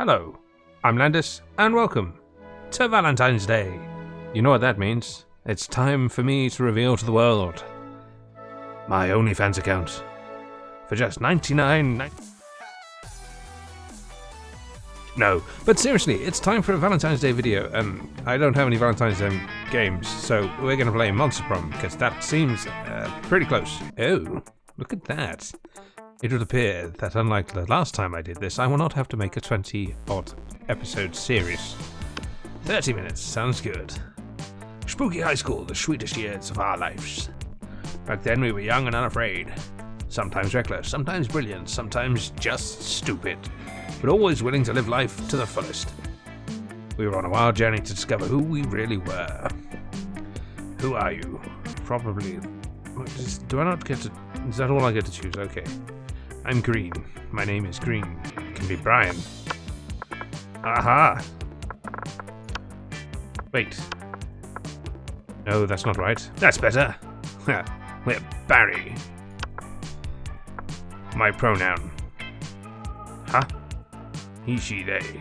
Hello, I'm Landis, and welcome to Valentine's Day. You know what that means. It's time for me to reveal to the world my OnlyFans account for just $99. No, but seriously, it's time for a Valentine's Day video, and I don't have any Valentine's Day games, so we're going to play Monster Prom, because that seems pretty close. Oh, look at that. It would appear that unlike the last time I did this, I will not have to make a 20-odd episode series. 30 minutes, sounds good. Spooky high school, the sweetest years of our lives. Back then we were young and unafraid. Sometimes reckless, sometimes brilliant, sometimes just stupid. But always willing to live life to the fullest. We were on a wild journey to discover who we really were. Who are you? Probably... Do I not get to... Is that all I get to choose? Okay. I'm Green. My name is Green. It can be Brian. Aha! Wait. No, that's not right. That's better. We're Barry. My pronoun. Huh? He, she, they.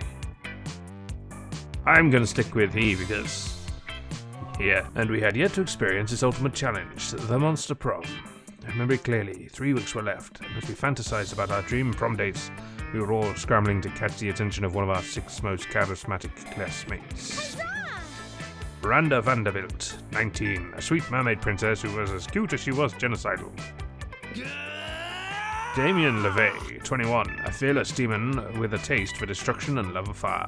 I'm gonna stick with he because... Yeah, and we had yet to experience its ultimate challenge, the Monster Prom. I remember it clearly. 3 weeks were left, and as we fantasized about our dream prom dates, we were all scrambling to catch the attention of one of our 6 most charismatic classmates. Miranda Vanderbilt, 19, a sweet mermaid princess who was as cute as she was genocidal. Damien LeVay, 21, a fearless demon with a taste for destruction and love of fire.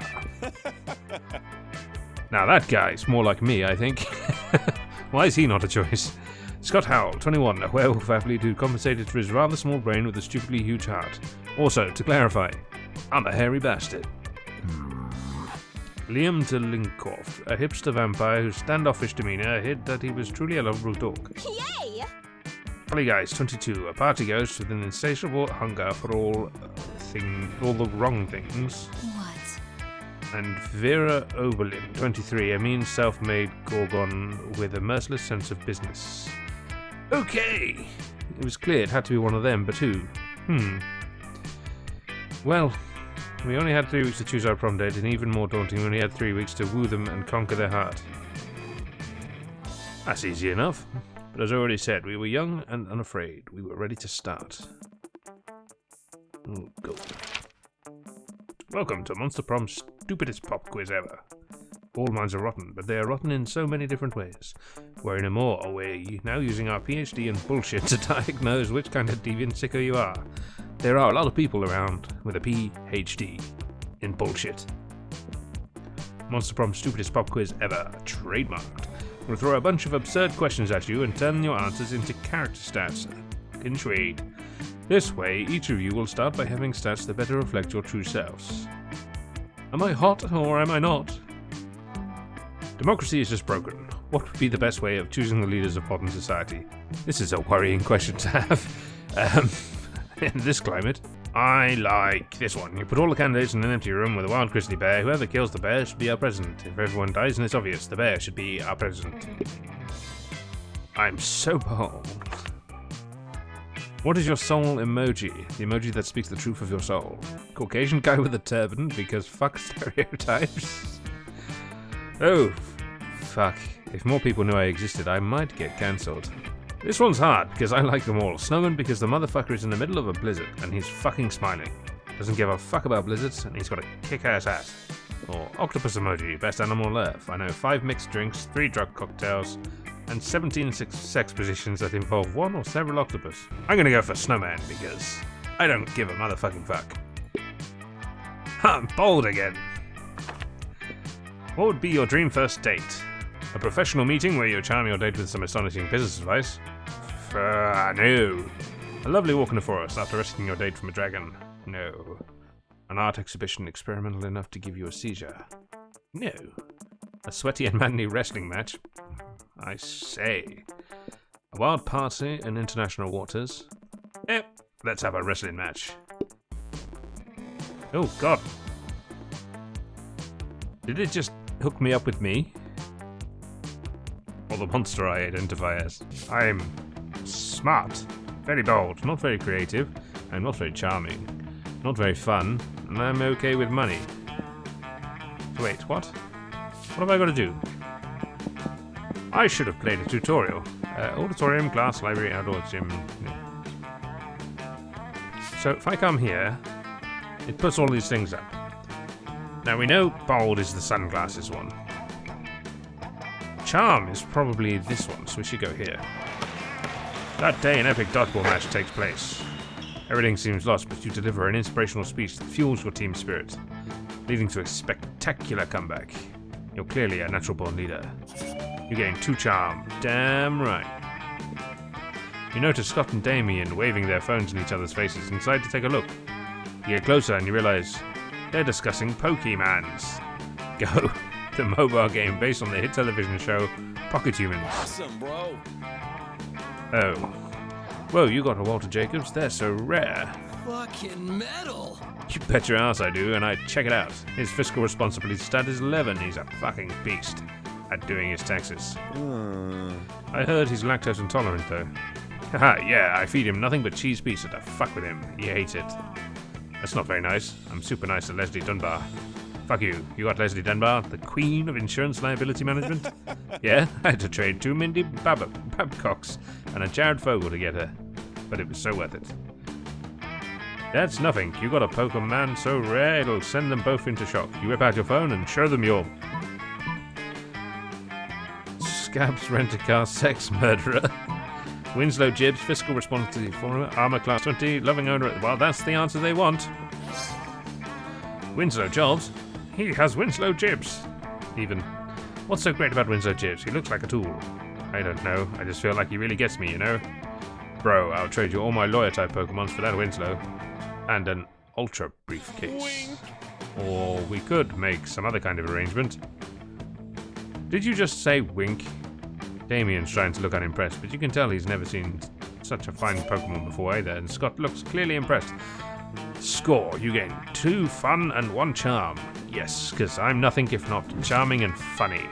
Now that guy's more like me, I think. Why is he not a choice? Scott Howell, 21, a werewolf athlete who compensated for his rather small brain with a stupidly huge heart. Also, to clarify, I'm a hairy bastard. Liam Telinkoff, a hipster vampire whose standoffish demeanor hid that he was truly a lovable dog. Yay! Polly Guys, 22, a party ghost with an insatiable hunger for all the wrong things. What? And Vera Oberlin, 23, a mean self-made gorgon with a merciless sense of business. Okay! It was clear it had to be one of them, but who? Well, we only had 3 weeks to choose our prom date, and even more daunting, we only had 3 weeks to woo them and conquer their heart. That's easy enough. But as I already said, we were young and unafraid. We were ready to start. Go. Welcome to Monster Prom's stupidest pop quiz ever. All minds are rotten, but they are rotten in so many different ways. We're in a more way now using our PhD in bullshit to diagnose which kind of deviant sicko you are. There are a lot of people around with a PhD in bullshit. Monster Prom's stupidest pop quiz ever, trademarked. We'll throw a bunch of absurd questions at you and turn your answers into character stats. In trade. This way, each of you will start by having stats that better reflect your true selves. Am I hot or am I not? Democracy is just broken. What would be the best way of choosing the leaders of modern society? This is a worrying question to have. In this climate, I like this one. You put all the candidates in an empty room with a wild grizzly bear. Whoever kills the bear should be our president. If everyone dies, then it's obvious. The bear should be our president. I'm so bold. What is your soul emoji? The emoji that speaks the truth of your soul. Caucasian guy with a turban, because fuck stereotypes. Oh, fuck. If more people knew I existed, I might get cancelled. This one's hard, because I like them all. Snowman, because the motherfucker is in the middle of a blizzard, and he's fucking smiling. Doesn't give a fuck about blizzards, and he's got a kick-ass hat. Or octopus emoji, best animal on earth. I know 5 mixed drinks, 3 drug cocktails, and 17 sex positions that involve one or several octopus. I'm gonna go for Snowman, because I don't give a motherfucking fuck. I'm bold again. What would be your dream first date? A professional meeting where you charm your date with some astonishing business advice? No. A lovely walk in the forest after rescuing your date from a dragon? No. An art exhibition experimental enough to give you a seizure? No. A sweaty and manly wrestling match? I say. A wild party in international waters? Let's have a wrestling match. Oh, God. Did it just hook me up with me? Or the monster I identify as? I'm smart, very bold, not very creative, I'm not very charming, not very fun, and I'm okay with money. Wait, what? What have I got to do? I should have played a tutorial. Auditorium, class, library, outdoors, gym. So if I come here, it puts all these things up. Now we know bold is the sunglasses one. Charm is probably this one, so we should go here. That day an epic dodgeball match takes place. Everything seems lost, but you deliver an inspirational speech that fuels your team spirit, leading to a spectacular comeback. You're clearly a natural-born leader. You gain 2 charm. Damn right. You notice Scott and Damien waving their phones in each other's faces and decide to take a look. You get closer and you realize they're discussing Pokemans. Go, the mobile game based on the hit television show Pocket Humans. Awesome, bro. Oh. Whoa, you got a Walter Jacobs? They're so rare. Fucking metal. You bet your ass I do, and I check it out. His fiscal responsibility stat is 11. He's a fucking beast at doing his taxes. I heard he's lactose intolerant, though. Haha, yeah, I feed him nothing but cheese pizza to fuck with him. He hates it. That's not very nice. I'm super nice to Leslie Dunbar. Fuck you. You got Leslie Dunbar, the queen of insurance liability management? Yeah, I had to trade 2 Mindy Babcocks and a Jared Fogle to get her. But it was so worth it. That's nothing. You got a Pokemon so rare it'll send them both into shock. You whip out your phone and show them your... Scabs Rent-A-Car Sex Murderer. Winslow Jibbs, fiscal responsibility for armor class 20, loving owner... Well, that's the answer they want. Winslow Jobs? He has Winslow Jibbs. Even. What's so great about Winslow Jibbs? He looks like a tool. I don't know. I just feel like he really gets me, you know? Bro, I'll trade you all my lawyer-type Pokemons for that Winslow. And an Ultra briefcase. Wink. Or we could make some other kind of arrangement. Did you just say wink? Damien's trying to look unimpressed, but you can tell he's never seen such a fine Pokemon before either, and Scott looks clearly impressed. Score, you gain 2 fun and 1 charm. Yes, because I'm nothing if not charming and funny.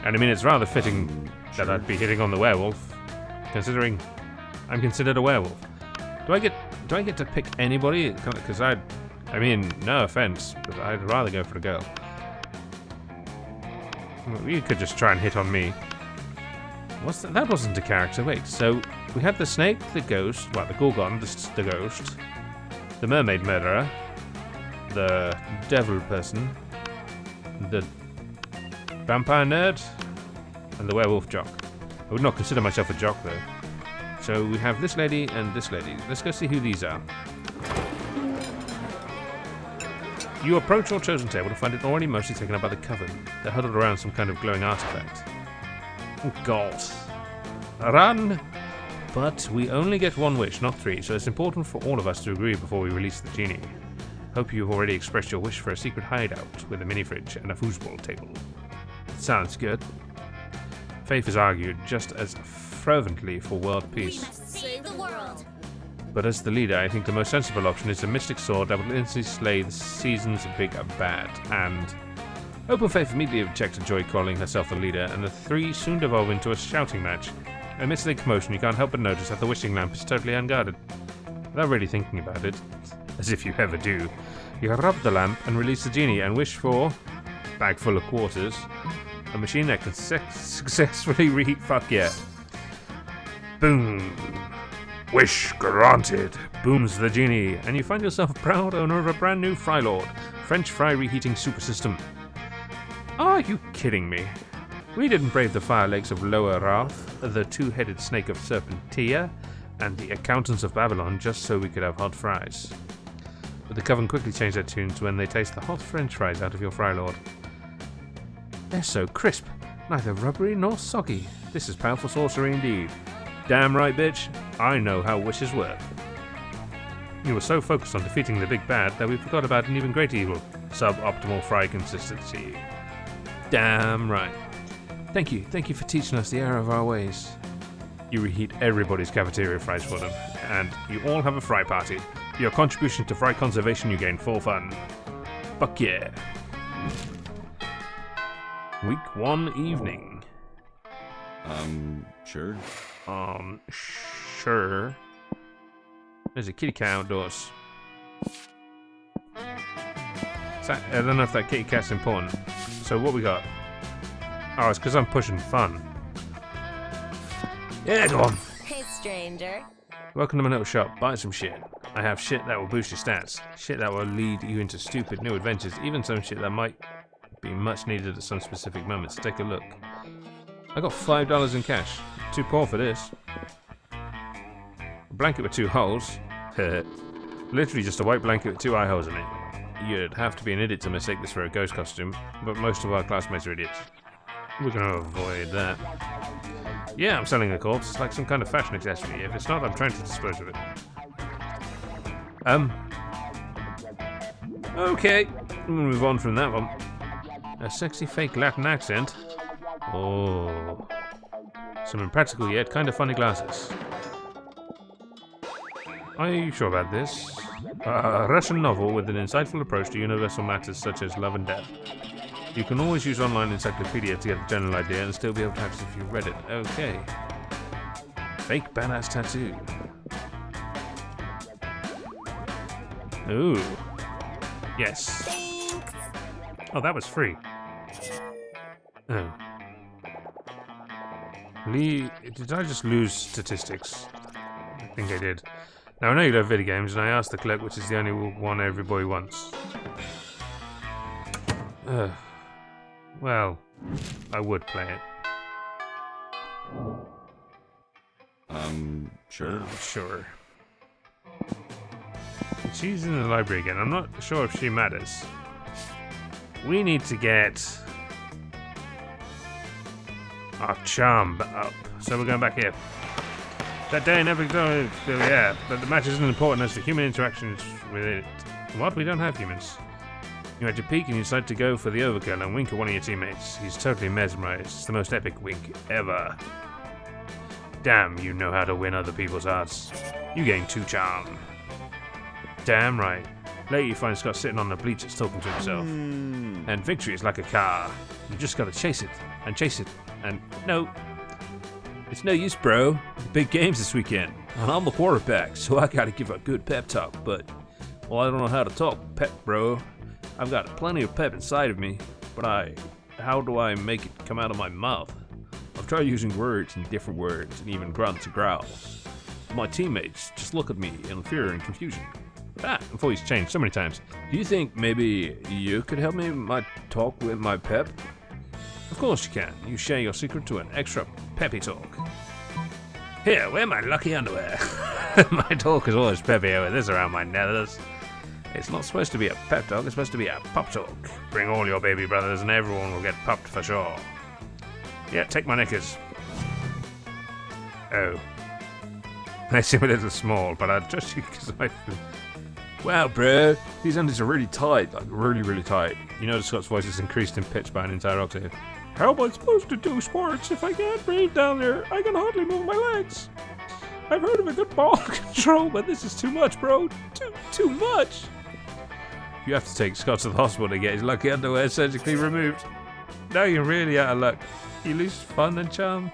And I mean, it's rather fitting that I'd be hitting on the werewolf, considering I'm considered a werewolf. Do I get to pick anybody? Because I mean, no offense, but I'd rather go for a girl. You could just try and hit on me. What's that? That wasn't a character. Wait, so we had the snake, the ghost, well, the Gorgon, the ghost, the mermaid murderer, the devil person, the vampire nerd, and the werewolf jock. I would not consider myself a jock, though. So we have this lady and this lady. Let's go see who these are. You approach your chosen table to find it already mostly taken up by the coven. They're huddled around some kind of glowing artifact. Oh god. Run! But we only get 1 wish, not 3, so it's important for all of us to agree before we release the genie. Hope you've already expressed your wish for a secret hideout with a mini-fridge and a foosball table. Sounds good. Faith has argued just as fervently for world peace. We must save the world. But as the leader, I think the most sensible option is a mystic sword that will instantly slay the season's big bad, and... Open Faith immediately objected Joy calling herself the leader, and the 3 soon devolve into a shouting match. Amidst the commotion, you can't help but notice that the wishing lamp is totally unguarded. Without really thinking about it, as if you ever do, you rub the lamp and release the genie and wish for... bag full of quarters. A machine that can successfully reheat... Fuck yeah. Boom. Wish granted, booms the genie, and you find yourself proud owner of a brand new Frylord, French fry reheating super system. Are you kidding me? We didn't brave the fire lakes of Lower Wrath, the 2-headed snake of Serpentia, and the accountants of Babylon just so we could have hot fries. But the coven quickly changed their tunes when they taste the hot French fries out of your Frylord. They're so crisp, neither rubbery nor soggy. This is powerful sorcery indeed. Damn right, bitch. I know how wishes work. You were so focused on defeating the big bad that we forgot about an even greater evil. Suboptimal fry consistency. Damn right. Thank you for teaching us the error of our ways. You reheat everybody's cafeteria fries for them, and you all have a fry party. For your contribution to fry conservation, you gain 4 fun. Fuck yeah. Week 1 evening. Sure. Sure. There's a kitty cat outdoors. I don't know if that kitty cat's important. So what we got? Oh, it's because I'm pushing fun. Yeah, go on. Hey, stranger. Welcome to my little shop. Buy some shit. I have shit that will boost your stats. Shit that will lead you into stupid new adventures. Even some shit that might be much needed at some specific moments. Take a look. I got $5 in cash. Too poor for this. A blanket with 2 holes. Literally just a white blanket with 2 eye holes in it. You'd have to be an idiot to mistake this for a ghost costume, but most of our classmates are idiots. We're gonna avoid that. Yeah, I'm selling a corpse. It's like some kind of fashion accessory. If it's not, I'm trying to dispose of it. Okay. I'm gonna move on from that one. A sexy fake Latin accent. Oh. Some impractical yet kind of funny glasses. Are you sure about this? A Russian novel with an insightful approach to universal matters such as love and death. You can always use online encyclopedia to get the general idea and still be able to access if you've read it. Okay. Fake badass tattoo. Ooh. Yes. Oh, that was free. Oh. Did I just lose statistics? I think I did. Now I know you love video games, and I asked the clerk which is the only one every boy wants. Well, I would play it. Sure. Sure. She's in the library again. I'm not sure if she matters. We need to get our charm up. So we're going back here. That day never done. Yeah, but the match isn't important as the human interactions with it. What? We don't have humans. You're at your peak and you decide to go for the overkill and wink at one of your teammates. He's totally mesmerized. It's the most epic wink ever. Damn, you know how to win other people's hearts. You gain 2 charm. Damn right. Later you find Scott sitting on the bleachers talking to himself. And victory is like a car. You just gotta chase it, and chase it, and no. It's no use, bro. The big game's this weekend. And I'm the quarterback, so I gotta give a good pep talk, but... Well, I don't know how to talk pep, bro. I've got plenty of pep inside of me, but how do I make it come out of my mouth? I've tried using words and different words, and even grunts and growls. My teammates just look at me in fear and confusion. My voice changed so many times. Do you think maybe you could help me talk with my pep? Of course you can. You share your secret to an extra peppy talk. Here, wear my lucky underwear. My talk is always peppier with this around my nethers. It's not supposed to be a pep talk, it's supposed to be a pop talk. Bring all your baby brothers and everyone will get popped for sure. Yeah, take my knickers. Oh. They seem a little small, but I trust you because I... Wow, bro, these undies are really tight, like really, really tight. You notice Scott's voice is increased in pitch by an entire octave. How am I supposed to do sports if I can't breathe down there? I can hardly move my legs. I've heard of a good ball control, but this is too much, bro. Too much. You have to take Scott to the hospital to get his lucky underwear surgically removed. Now you're really out of luck. You lose fun and charm.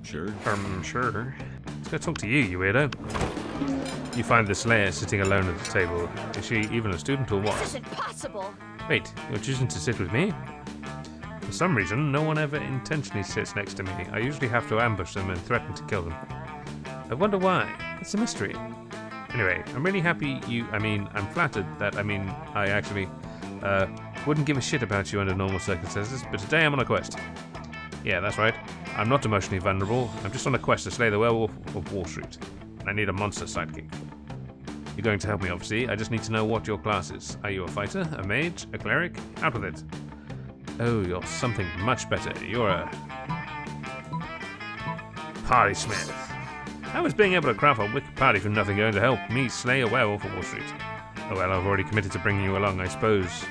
Sure. Sure. Let's go talk to you, you weirdo. You find the Slayer sitting alone at the table. Is she even a student or what? This is impossible. Wait, you're choosing to sit with me? For some reason, no one ever intentionally sits next to me. I usually have to ambush them and threaten to kill them. I wonder why. It's a mystery. Anyway, I'm really happy I'm flattered that, I actually, wouldn't give a shit about you under normal circumstances, but today I'm on a quest. Yeah, that's right. I'm not emotionally vulnerable. I'm just on a quest to slay the werewolf of Wall Street. And I need a monster sidekick. You're going to help me, obviously. I just need to know what your class is. Are you a fighter, a mage, a cleric? Out with it. Oh, you're something much better. You're a... party smith. How is being able to craft a wicked party from nothing going to help me slay a werewolf of Wall Street? Oh well, I've already committed to bringing you along. I suppose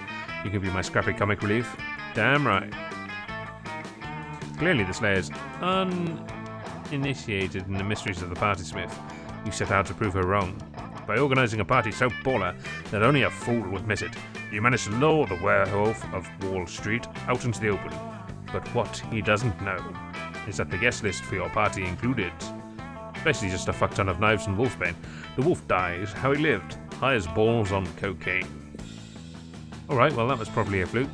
you can be my scrappy comic relief. Damn right. Clearly the Slayer's uninitiated in the mysteries of the party smith. You set out to prove her wrong. By organising a party so baller that only a fool would miss it, you managed to lure the werewolf of Wall Street out into the open. But what he doesn't know is that the guest list for your party included Basically just a fuck ton of knives and wolfbane. The wolf dies, how he lived. High as balls on cocaine. Alright, well that was probably a fluke.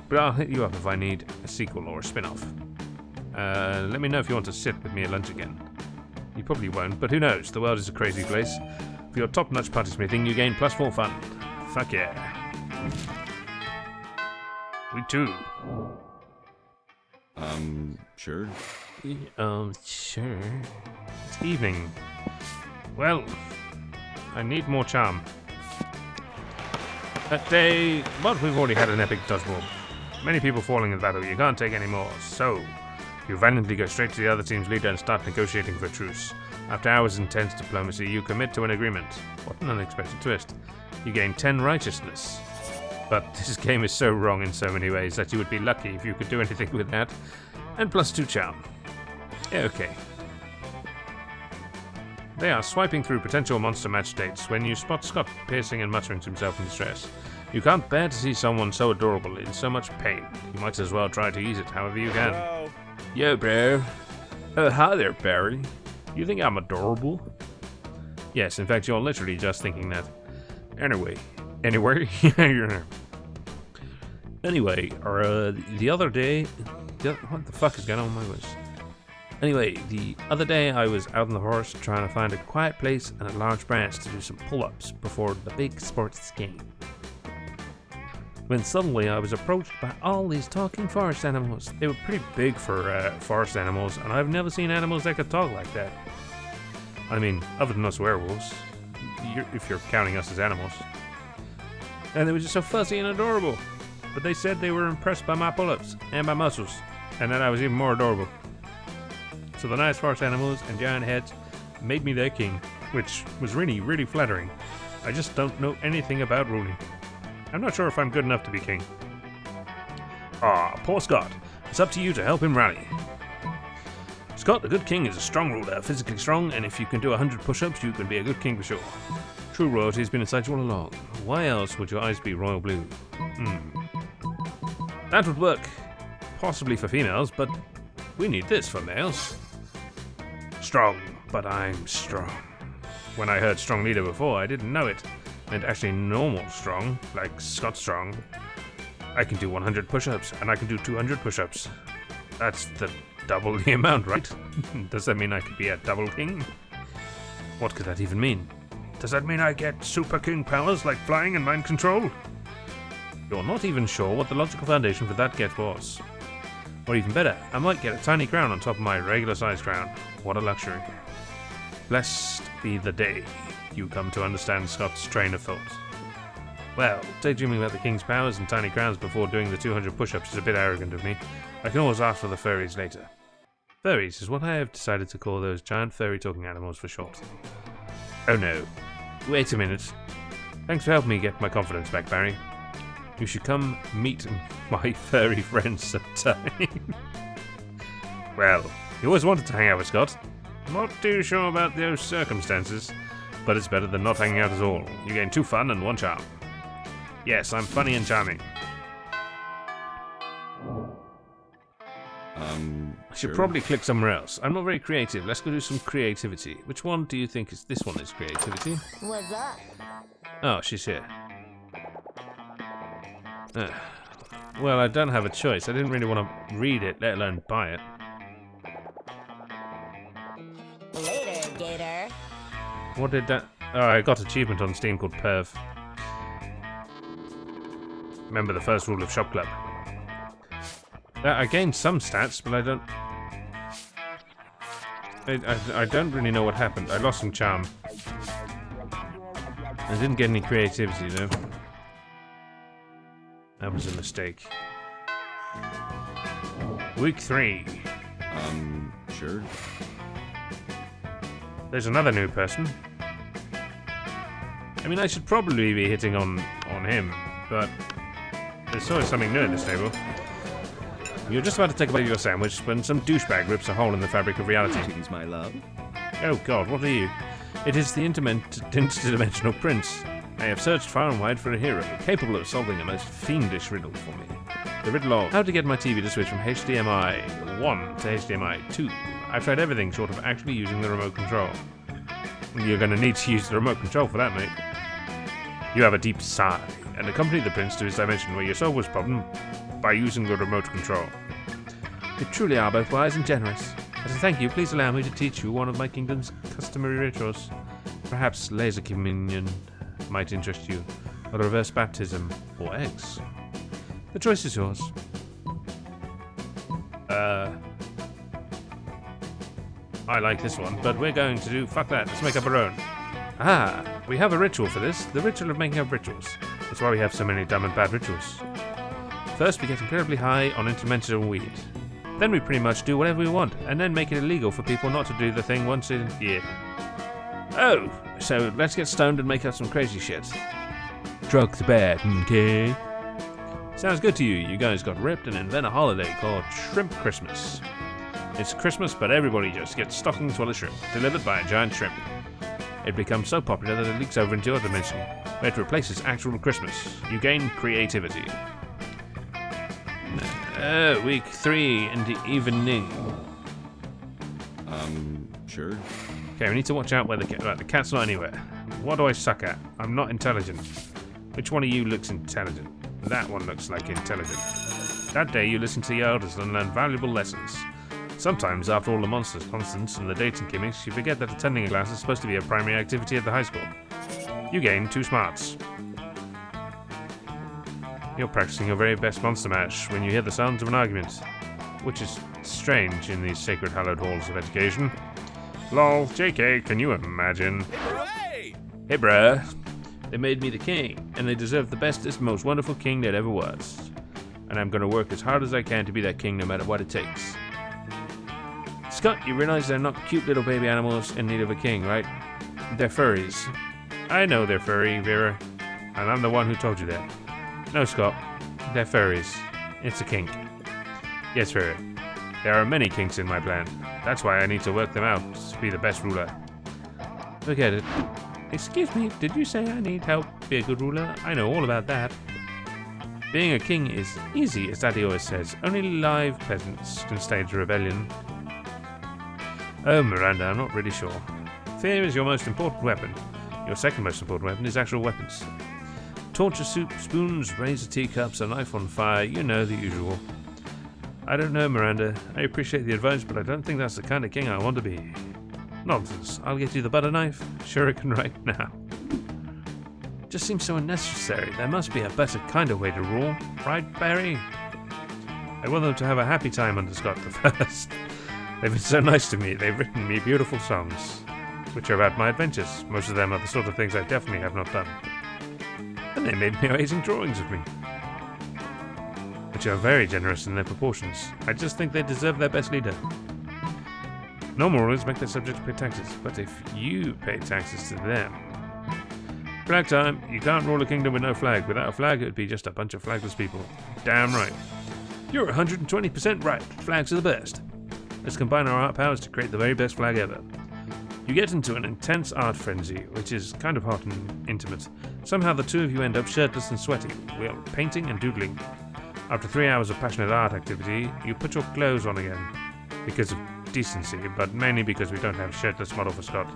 But I'll hit you up if I need a sequel or a spin-off. Let me know if you want to sit with me at lunch again. You probably won't, but who knows? The world is a crazy place. For your top-notch party-smithing, you gain +4 fun. Fuck yeah. We too. Sure. Sure. It's evening. Well, I need more charm. That day, but we've already had an epic dodgeball. Many people falling in battle, you can't take any more, so you valiantly go straight to the other team's leader and start negotiating for a truce. After hours of intense diplomacy, you commit to an agreement. What an unexpected twist. You gain 10 righteousness. But this game is so wrong in so many ways that you would be lucky if you could do anything with that. And +2 charm. Yeah, okay. They are swiping through potential monster match dates when you spot Scott piercing and muttering to himself in distress. You can't bear to see someone so adorable in so much pain. You might as well try to ease it however you can. Hello. Yo, bro. Oh, hi there, Barry. You think I'm adorable? Yes, in fact, you're literally just thinking that. Anyway, the other day... What the fuck is going on with my voice? Anyway, the other day I was out in the forest trying to find a quiet place and a large branch to do some pull-ups before the big sports game. When suddenly I was approached by all these talking forest animals. They were pretty big for forest animals, and I've never seen animals that could talk like that. I mean, other than us werewolves, if you're counting us as animals. And they were just so fuzzy and adorable. But they said they were impressed by my pull-ups and my muscles, and that I was even more adorable. So the nice forest animals and giant heads made me their king, which was really, really flattering. I just don't know anything about ruling. I'm not sure if I'm good enough to be king. Ah, poor Scott. It's up to you to help him rally. Scott, the good king, is a strong ruler, physically strong, and if you can do 100 push-ups, you can be a good king for sure. True royalty has been inside you all along. Why else would your eyes be royal blue? That would work. Possibly for females, but we need this for males. Strong, but I'm strong. When I heard strong leader before, I didn't know it. And actually normal strong, like Scott strong. I can do 100 push-ups, and I can do 200 push-ups. That's double the amount, right? Does that mean I could be a double king? What could that even mean? Does that mean I get super king powers like flying and mind control? You're not even sure what the logical foundation for that get was. Or even better, I might get a tiny crown on top of my regular-sized crown. What a luxury. Blessed be the day you come to understand Scott's train of thought. Well, daydreaming about the king's powers and tiny crowns before doing the 200 push-ups is a bit arrogant of me. I can always ask for the furries later. Furries is what I have decided to call those giant furry-talking animals for short. Oh no. Wait a minute. Thanks for helping me get my confidence back, Barry. You should come meet my furry friends sometime. Well, you always wanted to hang out with Scott. Not too sure about those circumstances, but it's better than not hanging out at all. You gain 2 fun and 1 charm. Yes, I'm funny and charming. I should probably click somewhere else. I'm not very creative. Let's go do some creativity. Which one do you think is this one is creativity? What's up? Oh, she's here. Well, I don't have a choice. I didn't really want to read it, let alone buy it. Later, Gator. What did that... Oh, I got achievement on Steam called Perv. Remember the first rule of Shop Club. I gained some stats, but I don't... I don't really know what happened. I lost some charm. I didn't get any creativity, though. That was a mistake. Week 3. Sure. There's another new person. I mean, I should probably be hitting on him, but there's always something new at this table. You're just about to take a bite of your sandwich when some douchebag rips a hole in the fabric of reality. Greetings, my love. Oh god, what are you? It is the interdimensional prince. I have searched far and wide for a hero, capable of solving a most fiendish riddle for me. The riddle of how to get my TV to switch from HDMI 1 to HDMI 2. I've tried everything short of actually using the remote control. You're going to need to use the remote control for that, mate. You have a deep sigh, and accompany the prince to his dimension where you solve his problem by using the remote control. You truly are both wise and generous. As a thank you, please allow me to teach you one of my kingdom's customary rituals. Perhaps laser communion might interest you, or reverse baptism, or eggs. The choice is yours. I like this one, but we're going to do... Fuck that, let's make up our own. Ah, we have a ritual for this. The ritual of making up rituals. That's why we have so many dumb and bad rituals. First, we get incredibly high on interdimensional weed. Then we pretty much do whatever we want, and then make it illegal for people not to do the thing once a year. Oh, so let's get stoned and make up some crazy shit. Drugs are bad, okay? Sounds good to you. You guys got ripped and invent a holiday called Shrimp Christmas. It's Christmas, but everybody just gets stockings full of shrimp, delivered by a giant shrimp. It becomes so popular that it leaks over into your dimension, where it replaces actual Christmas. You gain creativity. Week 3 in the evening. Sure. Okay, we need to watch out where the cat's not anywhere. What do I suck at? I'm not intelligent. Which one of you looks intelligent? That one looks like intelligent. That day you listen to the elders and learn valuable lessons. Sometimes, after all the monsters nonsense and the dating gimmicks, you forget that attending a class is supposed to be a primary activity at the high school. You gain 2 smarts. You're practicing your very best monster mash when you hear the sounds of an argument, which is strange in these sacred hallowed halls of education. Lol, JK, can you imagine? Hooray! Hey bruh, they made me the king, and they deserve the bestest, most wonderful king that ever was. And I'm gonna work as hard as I can to be that king no matter what it takes. Scott, you realize they're not cute little baby animals in need of a king, right? They're furries. I know they're furry, Vera, and I'm the one who told you that. No, Scott, they're furries. It's a kink. Yes, Vera, there are many kinks in my plan. That's why I need to work them out to be the best ruler. Forget it. Excuse me, did you say I need help to be a good ruler? I know all about that. Being a king is easy, as Daddy always says. Only live peasants can stage a rebellion. Oh, Miranda, I'm not really sure. Fear is your most important weapon. Your second most important weapon is actual weapons. Torture soup, spoons, razor teacups, a knife on fire, you know the usual. I don't know, Miranda. I appreciate the advice, but I don't think that's the kind of king I want to be. Nonsense. I'll get you the butter knife. Shuriken right now. Just seems so unnecessary. There must be a better kind of way to rule. Right, Barry? I want them to have a happy time under Scott the First. They've been so nice to me. They've written me beautiful songs, which are about my adventures. Most of them are the sort of things I definitely have not done. And they made me amazing drawings of me, which are very generous in their proportions. I just think they deserve their best leader. Normal rulers make their subjects pay taxes, but if you pay taxes to them... Flag time. You can't rule a kingdom with no flag. Without a flag, it would be just a bunch of flagless people. Damn right. You're 120% right. Flags are the best. Let's combine our art powers to create the very best flag ever. You get into an intense art frenzy, which is kind of hot and intimate. Somehow the two of you end up shirtless and sweaty, while painting and doodling. After 3 hours of passionate art activity, you put your clothes on again. Because of decency, but mainly because we don't have a shirtless model for Scott.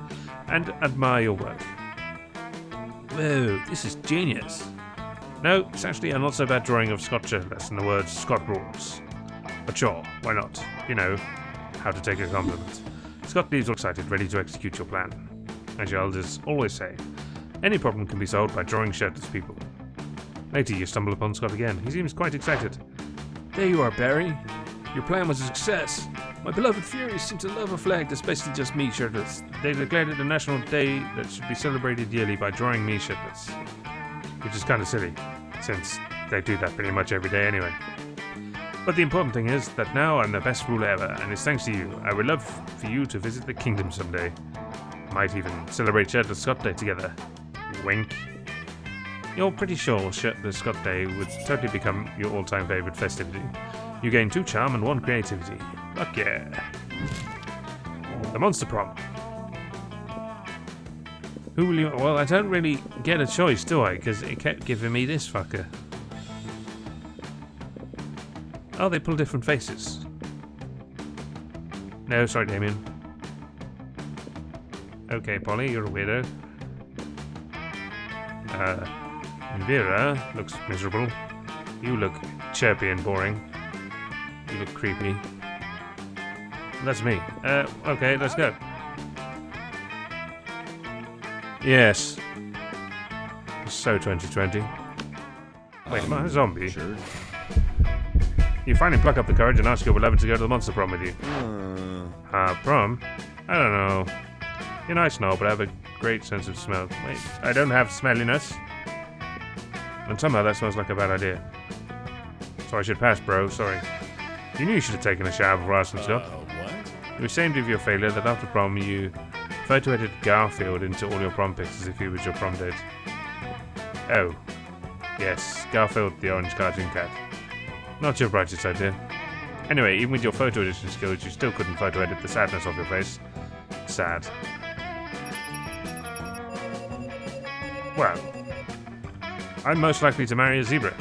And admire your work. Whoa, this is genius. No, it's actually a not so bad drawing of Scott shirtless and the words Scott rules. But sure, why not? You know how to take a compliment. Scott leaves all excited, ready to execute your plan. As your elders always say, any problem can be solved by drawing shirtless people. Later, you stumble upon Scott again. He seems quite excited. There you are, Barry. Your plan was a success. My beloved Furies seem to love a flag that's basically just me shirtless. They declared it a national day that should be celebrated yearly by drawing me shirtless. Which is kind of silly, since they do that pretty much every day anyway. But the important thing is that now I'm the best ruler ever, and it's thanks to you. I would love for you to visit the kingdom someday. Might even celebrate Shirtless Scott Day together. Wink. You're pretty sure Shirtless Scott Day would totally become your all-time favorite festivity. You gain 2 charm and 1 creativity. Fuck yeah. The Monster Prom. Who will you... Well, I don't really get a choice, do I? Because it kept giving me this fucker. Oh, they pull different faces. No, sorry, Damien. Okay, Polly, you're a weirdo. Vera looks miserable. You look chirpy and boring. You look creepy. That's me. Okay, let's go. Yes. So 2020. Wait, am I a zombie? Sure. You finally pluck up the courage and ask your beloved to go to the Monster Prom with you. Prom? I don't know. You're nice and all, but I have a great sense of smell. Wait, I don't have smelliness. And somehow that smells like a bad idea. So I should pass, bro. Sorry. You knew you should have taken a shower before asking Scott. What? You were ashamed of your failure that after prom you photo-edited Garfield into all your prom pics as if he was your prom date. Oh. Yes, Garfield the orange cartoon cat. Not your brightest idea. Anyway, even with your photo editing skills, you still couldn't photo-edit the sadness of your face. Sad. Well, I'm most likely to marry a zebra.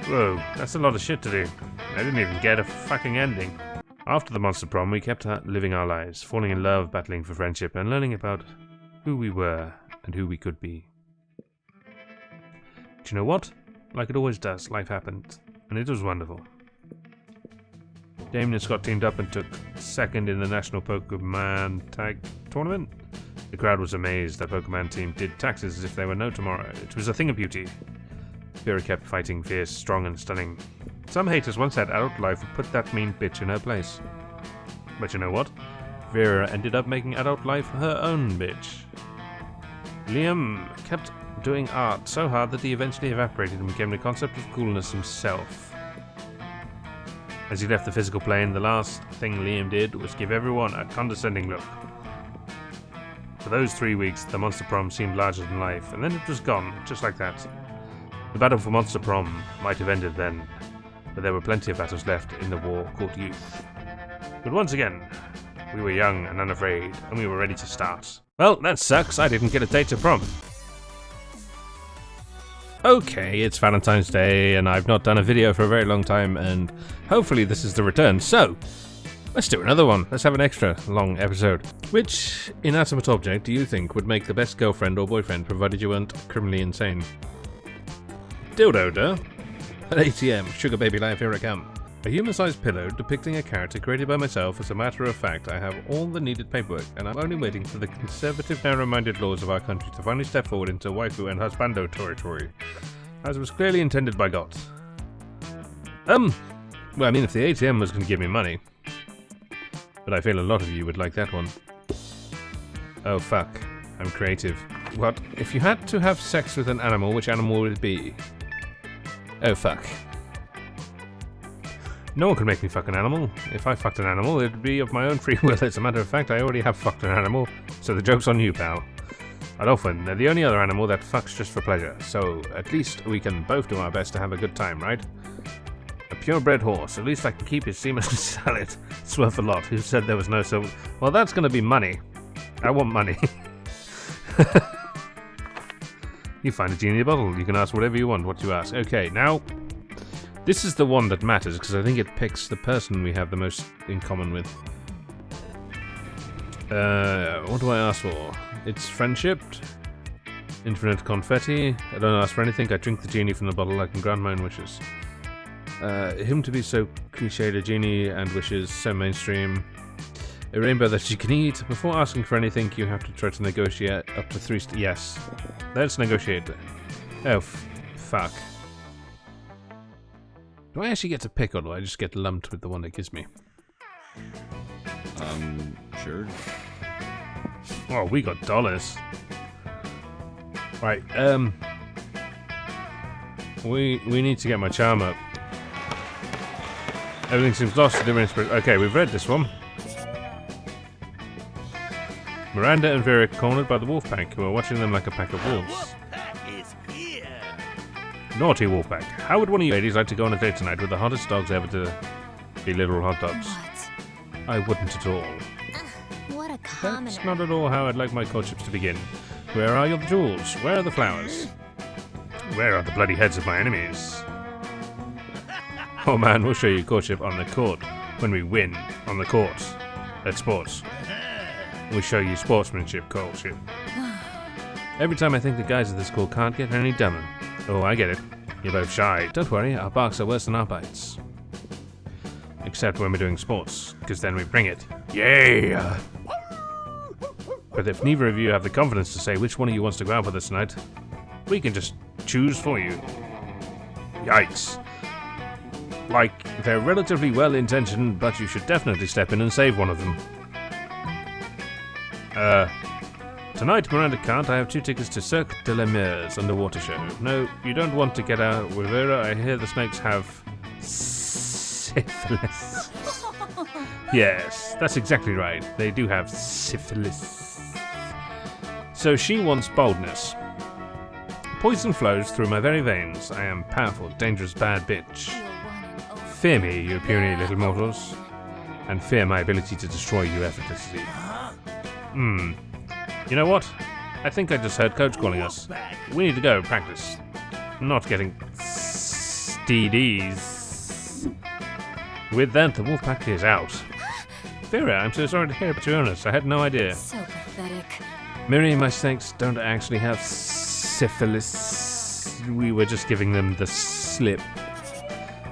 Whoa, that's a lot of shit to do. I didn't even get a fucking ending. After the Monster Prom, we kept living our lives, falling in love, battling for friendship, and learning about who we were and who we could be. Do you know what? Like it always does, life happened, and it was wonderful. Damien and Scott teamed up and took second in the National Pokemon Tag Tournament. The crowd was amazed. That Pokemon team did taxes as if there were no tomorrow. It was a thing of beauty. Vera kept fighting, fierce, strong, and stunning. Some haters once said adult life would put that mean bitch in her place. But you know what? Vera ended up making adult life her own bitch. Liam kept doing art so hard that he eventually evaporated and became the concept of coolness himself. As he left the physical plane, the last thing Liam did was give everyone a condescending look. For those 3 weeks, the Monster Prom seemed larger than life, and then it was gone, just like that. The battle for Monster Prom might have ended then, but there were plenty of battles left in the war called youth. But once again, we were young and unafraid, and we were ready to start. Well, that sucks. I didn't get a date to prom. Okay, it's Valentine's Day, and I've not done a video for a very long time, and hopefully this is the return. So, let's do another one. Let's have an extra long episode. Which inanimate object do you think would make the best girlfriend or boyfriend, provided you weren't criminally insane? Dildo, duh. An ATM, sugar baby life, here I come. A human-sized pillow depicting a character created by myself. As a matter of fact, I have all the needed paperwork, and I'm only waiting for the conservative, narrow-minded laws of our country to finally step forward into waifu and husbando territory, as was clearly intended by God. Well, I mean, if the ATM was going to give me money. But I feel a lot of you would like that one. Oh, fuck. I'm creative. What? If you had to have sex with an animal, which animal would it be? Oh, fuck. No one could make me fuck an animal. If I fucked an animal, it'd be of my own free will. As a matter of fact, I already have fucked an animal, so the joke's on you, pal. I'd often, they're the only other animal that fucks just for pleasure, so at least we can both do our best to have a good time, right? A purebred horse. At least I can keep his semen and sell it. It's worth a lot. Who said there was no silver? Well, that's gonna be money. I want money. You find a genie in a bottle. You can ask whatever you want, what you ask. Okay, now, this is the one that matters, because I think it picks the person we have the most in common with. What do I ask for? It's friendship. Infinite confetti. I don't ask for anything. I drink the genie from the bottle. I can grant my own wishes. Him to be so cliched, a genie and wishes so mainstream. A rainbow that you can eat. Before asking for anything, you have to try to negotiate up to 3 yes. Let's negotiate. Oh, fuck. Do I actually get to pick, or do I just get lumped with the one it gives me? Sure. Oh, we got dollars. Right, we need to get my charm up. Everything seems lost to different spirit. Okay, we've read this one. Miranda and Vera cornered by the wolf pack, who are watching them like a pack of wolves. Wolfpack is here. Naughty wolf pack. How would one of you ladies like to go on a date tonight with the hottest dogs ever to be literal hot dogs? What? I wouldn't at all. What a commoner. That's not at all how I'd like my courtships to begin. Where are your jewels? Where are the flowers? Where are the bloody heads of my enemies? Oh man, we'll show you courtship on the court. when we win on the court at sports. We show you sportsmanship, Coalship. Every time I think the guys at the school can't get any dumber. Oh, I get it. You're both shy. Don't worry, our barks are worse than our bites. Except when we're doing sports, because then we bring it. Yeah! But if neither of you have the confidence to say which one of you wants to go out with us tonight, we can just choose for you. Yikes. Like, they're relatively well-intentioned, but you should definitely step in and save one of them. Tonight, Miranda can't. I have 2 tickets to Cirque de la Mer's underwater show. No, you don't want to get out with Vera. I hear the snakes have syphilis. Yes, that's exactly right. They do have syphilis. So she wants boldness. Poison flows through my very veins. I am powerful, dangerous, bad bitch. Fear me, you puny little mortals, and fear my ability to destroy you effortlessly. You know what? I think I just heard Coach calling us. We need to go practice. Not getting STDs. With that, the wolf pack is out. Vera, I'm so sorry to hear about your illness. I had no idea. So pathetic. Miri and my snakes don't actually have syphilis. We were just giving them the slip.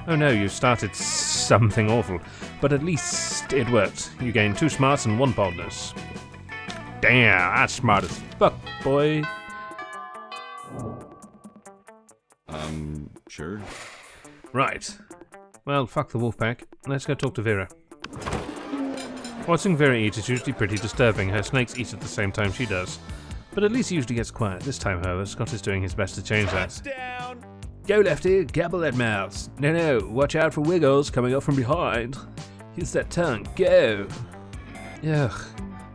Oh no, you started something awful. But at least it worked. You gained 2 smarts and 1 boldness. Damn, that's smart as fuck, boy. Sure. Right. Well, fuck the wolf pack. Let's go talk to Vera. Watching Vera eat is usually pretty disturbing. Her snakes eat at the same time she does. But at least he usually gets quiet. This time, however, Scott is doing his best to change that. Touchdown! Go, Lefty. Gabble that mouse. No. Watch out for Wiggles coming up from behind. Use that tongue. Go. Ugh.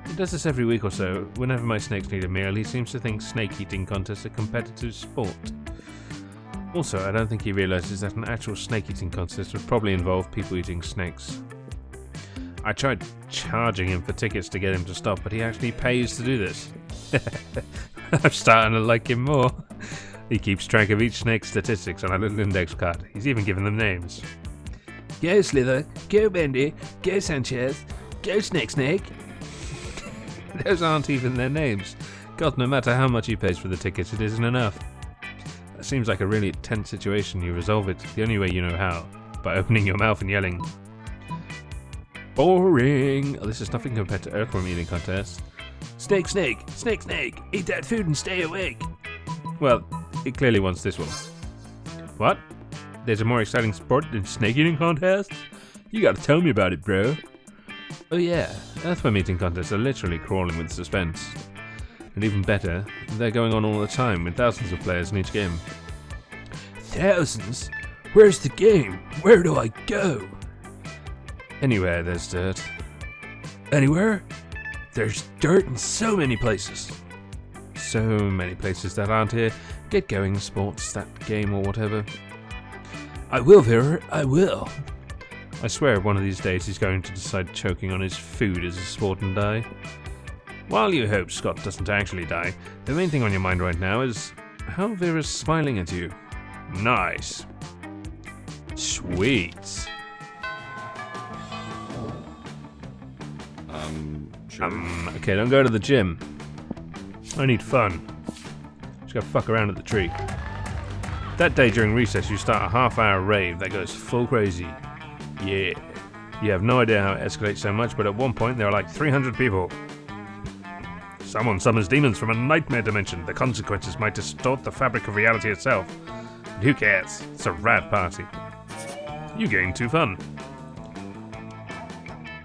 He does this every week or so. Whenever my snakes need a meal, he seems to think snake eating contests are competitive sport. Also, I don't think he realizes that an actual snake eating contest would probably involve people eating snakes. I tried charging him for tickets to get him to stop, but he actually pays to do this. I'm starting to like him more. He keeps track of each snake's statistics on a little index card. He's even given them names. Go Slither, go Bendy, go Sanchez, go Snake. Those aren't even their names. God, no matter how much he pays for the tickets, it isn't enough. That seems like a really tense situation. You resolve it the only way you know how, by opening your mouth and yelling. Boring! Oh, this is nothing compared to earthworm eating contests. Snake, eat that food and stay awake! Well, it clearly wants this one. What? There's a more exciting sport than snake eating contests? You gotta tell me about it, bro. Oh yeah, earthworm eating contests are literally crawling with suspense. And even better, they're going on all the time with thousands of players in each game. Thousands? Where's the game? Where do I go? Anywhere there's dirt. Anywhere? There's dirt in so many places. So many places that aren't here. Get going, sports, that game or whatever. I will, Vera, I will. I swear one of these days he's going to decide choking on his food as a sport and die. While you hope Scott doesn't actually die, the main thing on your mind right now is how Vera's smiling at you. Nice. Sweet. Sure. Okay, don't go to the gym. I need fun. Just go fuck around at the tree. That day during recess, you start a half-hour rave that goes full crazy. Yeah. You have no idea how it escalates so much, but at one point there are like 300 people. Someone summons demons from a nightmare dimension. The consequences might distort the fabric of reality itself. But who cares? It's a rad party. You gain 2 fun.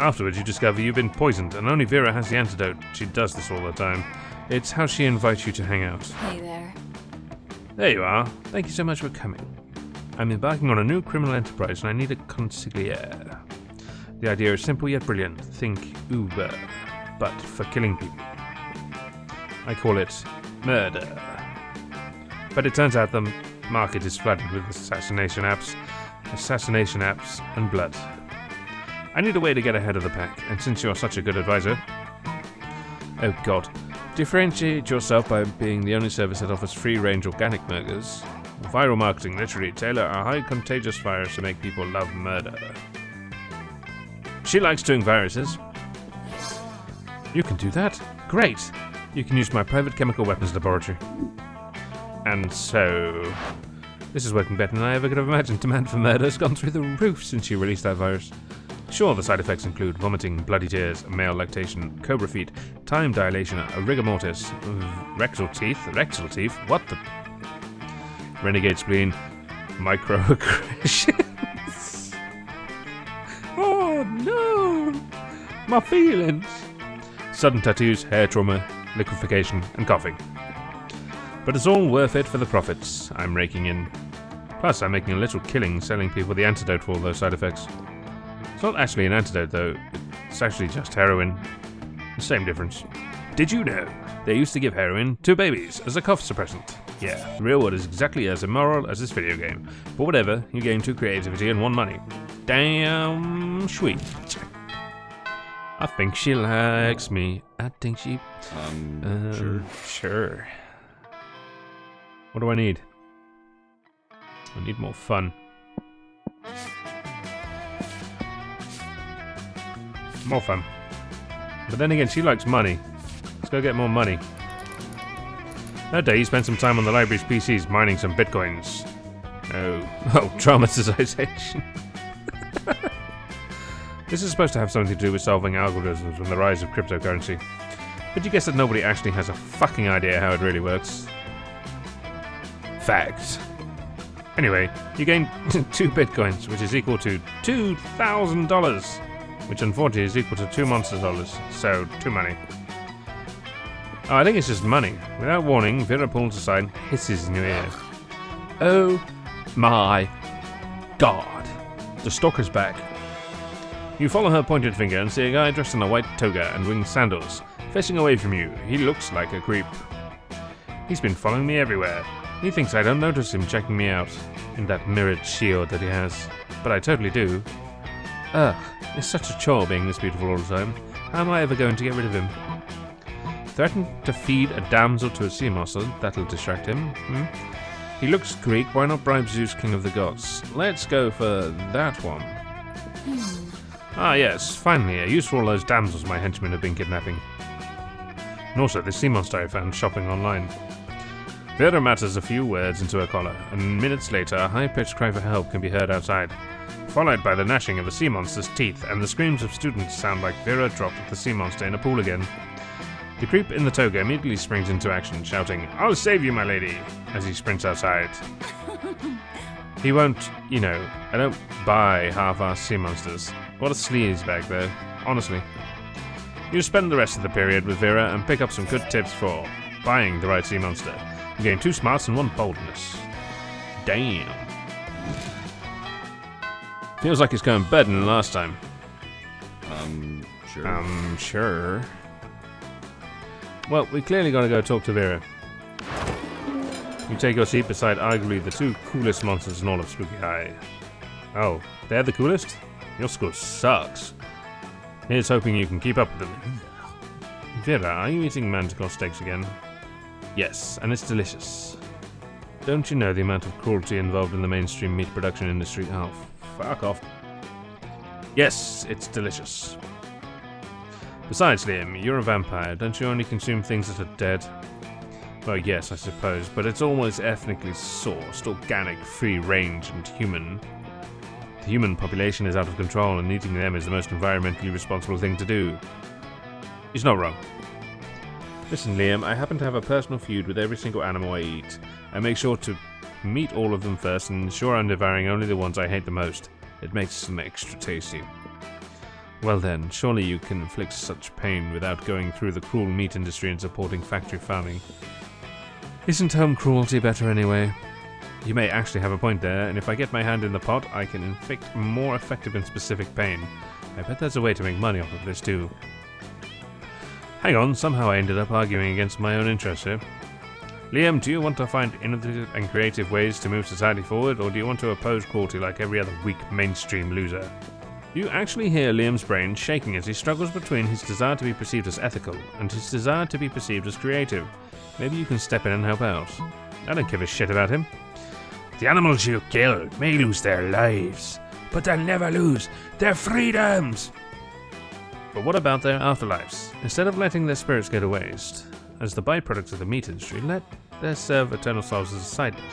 Afterwards, you discover you've been poisoned, and only Vera has the antidote. She does this all the time. It's how she invites you to hang out. Hey there. There you are. Thank you so much for coming. I'm embarking on a new criminal enterprise, and I need a consigliere. The idea is simple yet brilliant. Think Uber, but for killing people. I call it murder. But it turns out the market is flooded with assassination apps, and blood. I need a way to get ahead of the pack, and since you're such a good advisor... Oh god. Differentiate yourself by being the only service that offers free-range organic burgers. Viral marketing, literally. Tailor a high contagious virus to make people love murder. She likes doing viruses. You can do that? Great! You can use my private chemical weapons laboratory. And so... This is working better than I ever could have imagined. Demand for murder has gone through the roof since you released that virus. Sure, the side effects include vomiting, bloody tears, male lactation, cobra feet, time dilation, a rigor mortis, rectal teeth, what the... Renegade spleen, microaggressions. Oh no! My feelings! Sudden tattoos, hair trauma, liquefaction, and coughing. But it's all worth it for the profits I'm raking in. Plus, I'm making a little killing selling people the antidote for all those side effects. It's not actually an antidote, though. It's actually just heroin. The same difference. Did you know they used to give heroin to babies as a cough suppressant? Yeah, the real world is exactly as immoral as this video game. But whatever, you gain 2 creativity and 1 money. Damn sweet. I think she likes me. I think she... Sure. What do I need? I need more fun. More fun. But then again, she likes money. Let's go get more money. That day, he spent some time on the library's PCs mining some bitcoins. Oh, traumatization. This is supposed to have something to do with solving algorithms and the rise of cryptocurrency. But you guess that nobody actually has a fucking idea how it really works. Facts. Anyway, you gain 2 bitcoins, which is equal to $2,000, which unfortunately is equal to 2 monster dollars, so 2 money. Oh, I think it's just money. Without warning, Vera pulls aside and hisses in your ear. Oh my god. The stalker's back. You follow her pointed finger and see a guy dressed in a white toga and winged sandals, facing away from you. He looks like a creep. He's been following me everywhere. He thinks I don't notice him checking me out in that mirrored shield that he has, but I totally do. Ugh, it's such a chore being this beautiful all the time. How am I ever going to get rid of him? Threaten to feed a damsel to a sea monster, that'll distract him. He looks Greek, why not bribe Zeus, king of the gods? Let's go for that one. Ah yes, finally, a use for all those damsels my henchmen have been kidnapping. And also this sea monster I found shopping online. Vera mutters a few words into her collar, and minutes later a high-pitched cry for help can be heard outside, followed by the gnashing of the sea monster's teeth, and the screams of students sound like Vera dropped the sea monster in a pool again. The creep in the toga immediately springs into action, shouting, "I'll save you, my lady," as he sprints outside. He won't, you know, I don't buy half-assed sea monsters. What a sleazebag, though, honestly. You spend the rest of the period with Vera and pick up some good tips for buying the right sea monster. You gain 2 smarts and 1 boldness. Damn. Feels like it's going better than last time. Sure. Sure. Well, we clearly gotta go talk to Vera. You take your seat beside arguably the 2 coolest monsters in all of Spooky High. Oh, they're the coolest? Your school sucks. Here's hoping you can keep up with them. Vera, are you eating manticore steaks again? Yes, and it's delicious. Don't you know the amount of cruelty involved in the mainstream meat production industry? Oh, fuck off. Yes, it's delicious. Besides, Liam, you're a vampire. Don't you only consume things that are dead? Well, yes, I suppose, but it's almost ethnically sourced, organic, free-range, and human. The human population is out of control, and eating them is the most environmentally responsible thing to do. He's not wrong. Listen, Liam, I happen to have a personal feud with every single animal I eat. I make sure to meet all of them first and ensure I'm devouring only the ones I hate the most. It makes them extra tasty. Well then, surely you can inflict such pain without going through the cruel meat industry and supporting factory farming. Isn't home cruelty better anyway? You may actually have a point there, and if I get my hand in the pot, I can inflict more effective and specific pain. I bet there's a way to make money off of this too. Hang on, somehow I ended up arguing against my own interests here. Liam, do you want to find innovative and creative ways to move society forward, or do you want to oppose cruelty like every other weak mainstream loser? You actually hear Liam's brain shaking as he struggles between his desire to be perceived as ethical and his desire to be perceived as creative. Maybe you can step in and help out. I don't give a shit about him. The animals you kill may lose their lives, but they'll never lose their freedoms. But what about their afterlives? Instead of letting their spirits go to waste, as the byproducts of the meat industry, let them serve eternal souls as a side dish.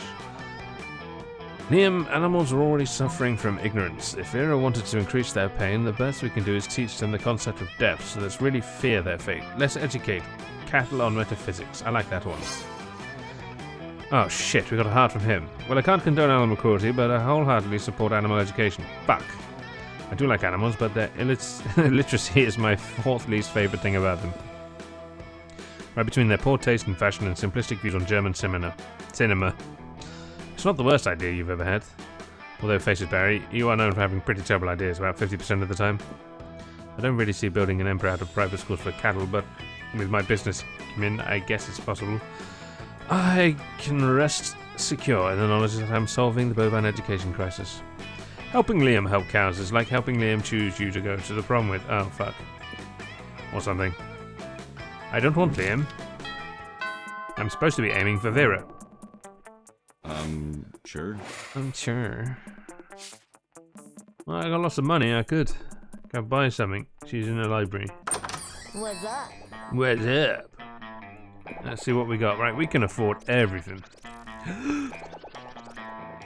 Liam, animals are already suffering from ignorance. If Vera wanted to increase their pain, the best we can do is teach them the concept of death, so let's really fear their fate. Let's educate. Cattle on metaphysics. I like that one. Oh shit, we got a heart from him. Well, I can't condone animal cruelty, but I wholeheartedly support animal education. Fuck. I do like animals, but their illiteracy is my fourth least favourite thing about them. Right between their poor taste in fashion and simplistic views on German cinema. It's not the worst idea you've ever had. Although, face it, Barry, you are known for having pretty terrible ideas about 50% of the time. I don't really see building an empire out of private schools for cattle, but with my business I guess it's possible. I can rest secure in the knowledge that I'm solving the bovine education crisis. Helping Liam help cows is like helping Liam choose you to go to the prom with. Oh, fuck. Or something. I don't want Liam. I'm supposed to be aiming for Vera. Sure. I'm sure. Well, I got lots of money, I could go buy something. She's in the library. What's up? What's up? Let's see what we got. Right, we can afford everything.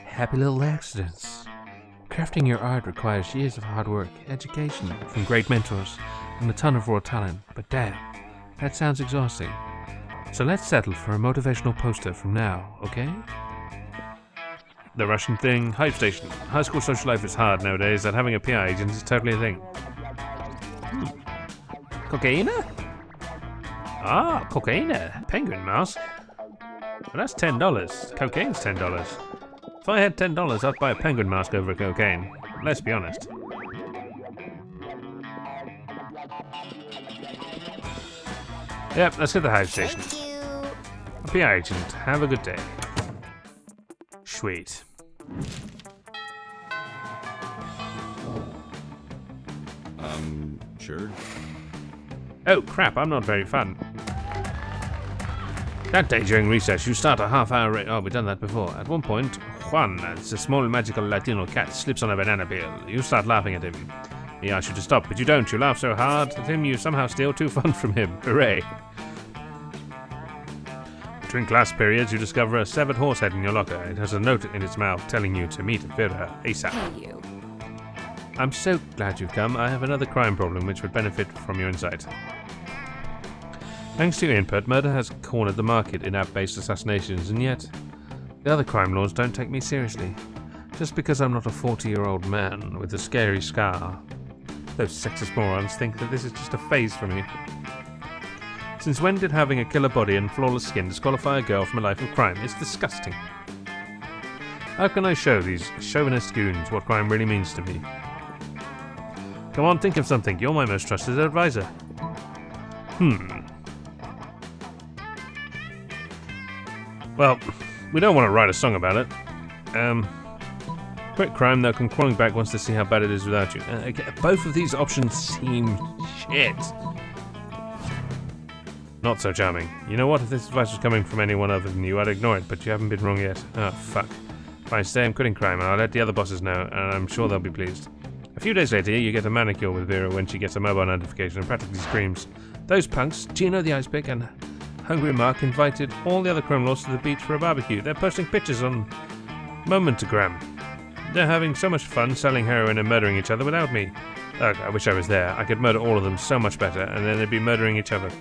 Happy little accidents. Crafting your art requires years of hard work, education from great mentors, and a ton of raw talent. But damn, that sounds exhausting. So let's settle for a motivational poster from now, okay? The Russian thing, hype station. High school social life is hard nowadays, and having a PR agent is totally a thing. Cocaine? Ah, cocaine. Penguin mouse. Well, that's $10. Cocaine's $10. If I had $10, I'd buy a penguin mask over cocaine. Let's be honest. Yep, let's hit the hive station. Thank you. PR agent, have a good day. Sweet. Sure. Oh crap, I'm not very fun. That day during recess, you start a half-hour Oh, we've done that before. At one point, Juan, it's a small magical Latino cat, slips on a banana peel. You start laughing at him. He asks you to stop, but you don't. You laugh so hard at him, you somehow steal 2 fun from him. Hooray. Between class periods, you discover a severed horse head in your locker. It has a note in its mouth telling you to meet Vera ASAP. Hey, you. I'm so glad you've come. I have another crime problem which would benefit from your insight. Thanks to your input, murder has cornered the market in app-based assassinations, and yet the other crime lords don't take me seriously. Just because I'm not a 40-year-old man with a scary scar. Those sexist morons think that this is just a phase for me. Since when did having a killer body and flawless skin disqualify a girl from a life of crime? It's disgusting. How can I show these chauvinist goons what crime really means to me? Come on, think of something. You're my most trusted advisor. Well, we don't want to write a song about it. Quick crime, they'll come crawling back once they see how bad it is without you. Both of these options seem shit. Not so charming. You know what? If this advice was coming from anyone other than you, I'd ignore it, but you haven't been wrong yet. Oh, fuck. If I stay, I'm quitting crime, and I'll let the other bosses know, and I'm sure they'll be pleased. A few days later, you get a manicure with Vera when she gets a mobile notification and practically screams. Those punks, Gino the Ice Pick and Hungry Mark, invited all the other criminals to the beach for a barbecue. They're posting pictures on Momentagram. They're having so much fun selling heroin and murdering each other without me. Ugh, I wish I was there. I could murder all of them so much better, and then they'd be murdering each other.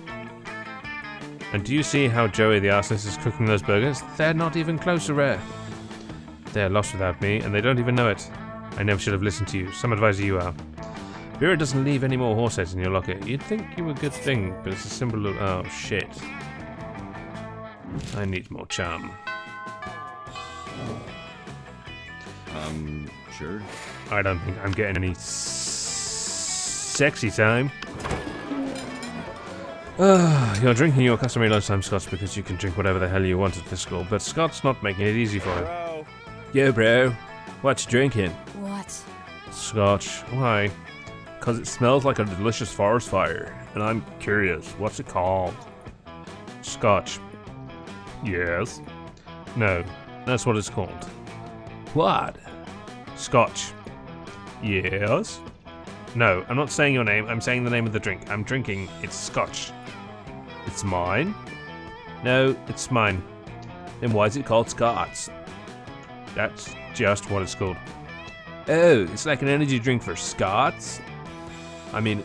And do you see how Joey the arsonist is cooking those burgers? They're not even close to rare. They're lost without me, and they don't even know it. I never should have listened to you. Some advisor you are. Vera doesn't leave any more horse heads in your locker. You'd think you were a good thing, but it's a symbol of... Oh, shit. I need more charm. Sure. I don't think I'm getting any sexy time. You're drinking your customary lunchtime scotch because you can drink whatever the hell you want at this school, but Scott's not making it easy for you. Bro. Yo, bro. What you drinking? What? Scotch. Why? Because it smells like a delicious forest fire, and I'm curious, what's it called? Scotch. Yes. No, that's what it's called. What? Scotch. Yes. No, I'm not saying your name. I'm saying the name of the drink. I'm drinking. It's scotch. It's mine? No, it's mine. Then why is it called Scots? That's just what it's called. Oh, it's like an energy drink for Scots? I mean,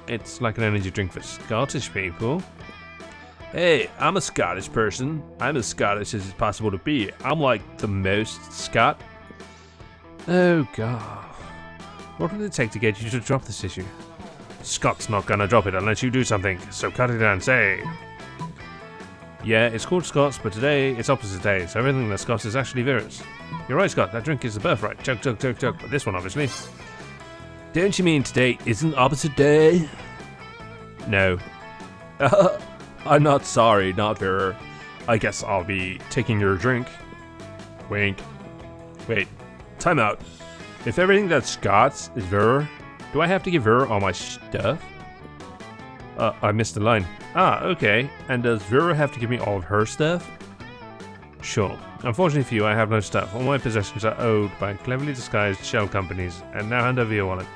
it's like an energy drink for Scottish people. Hey, I'm a Scottish person. I'm as Scottish as it's possible to be. I'm like the most Scot. Oh, God. What would it take to get you to drop this issue? Scott's not gonna drop it unless you do something, so cut it and say. Yeah, it's called Scott's, but today it's opposite day, so everything that's Scott's is actually Vera's. You're right, Scott, that drink is the birthright. Chug, chug, chug, chug, but this one, obviously. Don't you mean today isn't opposite day? No. I'm not sorry, not Vera. I guess I'll be taking your drink. Wink. Wait, time out. If everything that's Scott's is Vera, do I have to give Vera all my stuff? I missed the line. Ah, okay. And does Vera have to give me all of her stuff? Sure. Unfortunately for you, I have no stuff. All my possessions are owned by cleverly disguised shell companies. And now hand over your wallet.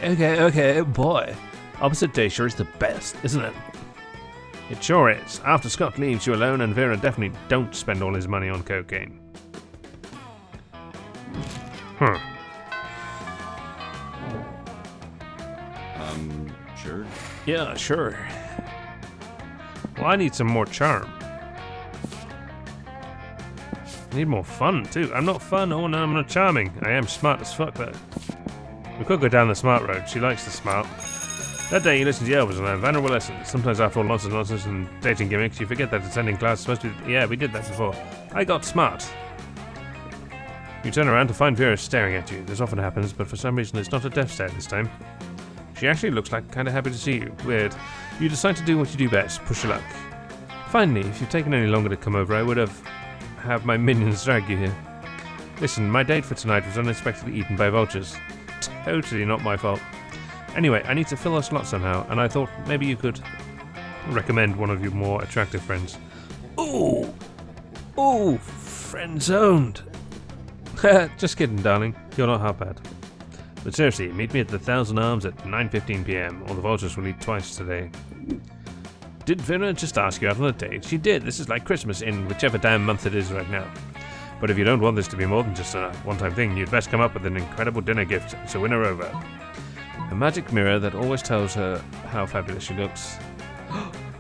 Okay, boy. Opposite day sure is the best, isn't it? It sure is. After Scott leaves you alone, and Vera definitely don't spend all his money on cocaine. Sure. Yeah, sure. Well, I need some more charm. I need more fun, too. I'm not fun, oh no, I'm not charming. I am smart as fuck, though. We could go down the smart road. She likes the smart. That day you listen to Elvis and learn valuable lessons. Sometimes after all nonsense and dating gimmicks, you forget that attending class is supposed to be... Yeah, we did that before. I got smart. You turn around to find Vera staring at you. This often happens, but for some reason it's not a death stare this time. She actually looks like kind of happy to see you. Weird. You decide to do what you do best. Push your luck. Finally, if you'd taken any longer to come over, I would have my minions drag you here. Listen, my date for tonight was unexpectedly eaten by vultures. Totally not my fault. Anyway, I need to fill a slot somehow, and I thought maybe you could recommend one of your more attractive friends. Ooh! Ooh! Friend-zoned! Just kidding, darling. You're not half bad. But seriously, meet me at the Thousand Arms at 9:15 p.m, or the vultures will eat twice today. Did Vera just ask you out on a date? She did. This is like Christmas in whichever damn month it is right now. But if you don't want this to be more than just a one-time thing, you'd best come up with an incredible dinner gift to win her over. A magic mirror that always tells her how fabulous she looks.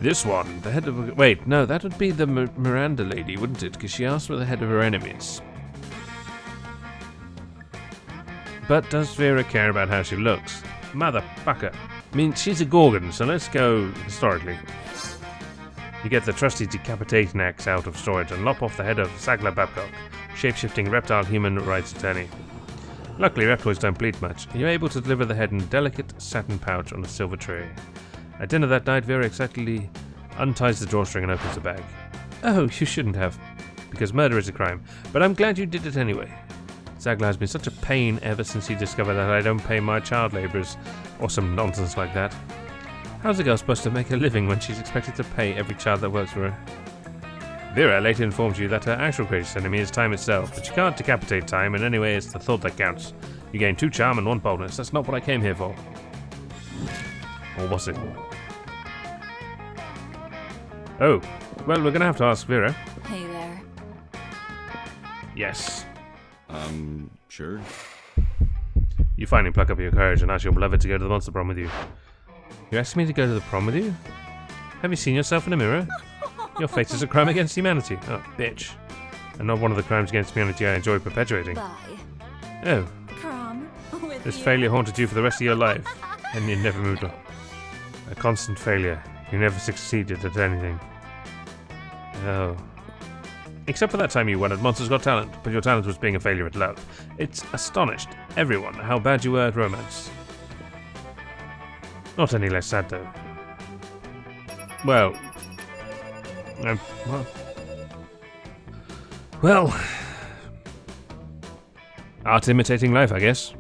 This one, the head of... Wait, no, that would be the Miranda lady, wouldn't it? Because she asked for the head of her enemies. But does Vera care about how she looks? Motherfucker. I mean, she's a Gorgon, so let's go historically. You get the trusty decapitating axe out of storage and lop off the head of Sagla Babcock, shape-shifting reptile human rights attorney. Luckily, reptoids don't bleed much, and you're able to deliver the head in a delicate satin pouch on a silver tray. At dinner that night, Vera excitedly unties the drawstring and opens the bag. Oh, you shouldn't have, because murder is a crime, but I'm glad you did it anyway. Sagla has been such a pain ever since he discovered that I don't pay my child labourers, or some nonsense like that. How's a girl supposed to make a living when she's expected to pay every child that works for her? Vera later informs you that her actual greatest enemy is time itself, but you can't decapitate time, and anyway it's the thought that counts. You gain 2 charm and 1 boldness. That's not what I came here for. Or was it? Oh, well, we're gonna have to ask Vera. Hey there. Yes. Sure. You finally pluck up your courage and ask your beloved to go to the Monster Prom with you. You asked me to go to the prom with you? Have you seen yourself in a mirror? Your face is a crime against humanity. Oh, bitch. And not one of the crimes against humanity I enjoy perpetuating. Bye. Oh. Prom with This you. failure haunted you for the rest of your life, and you never moved on. A constant failure. You never succeeded at anything. Oh. Except for that time you won at Monsters Got Talent, but your talent was being a failure at love. It's astonished everyone how bad you were at romance. Not any less sad, though. Well... Well... Art imitating life, I guess.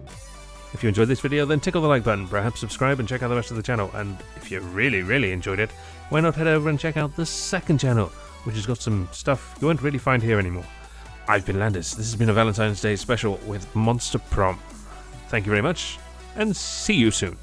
If you enjoyed this video, then tickle the like button, perhaps subscribe and check out the rest of the channel, and if you really enjoyed it, why not head over and check out the second channel, which has got some stuff you won't really find here anymore. I've been Landis, this has been a Valentine's Day Special with Monster Prom. Thank you very much, and see you soon.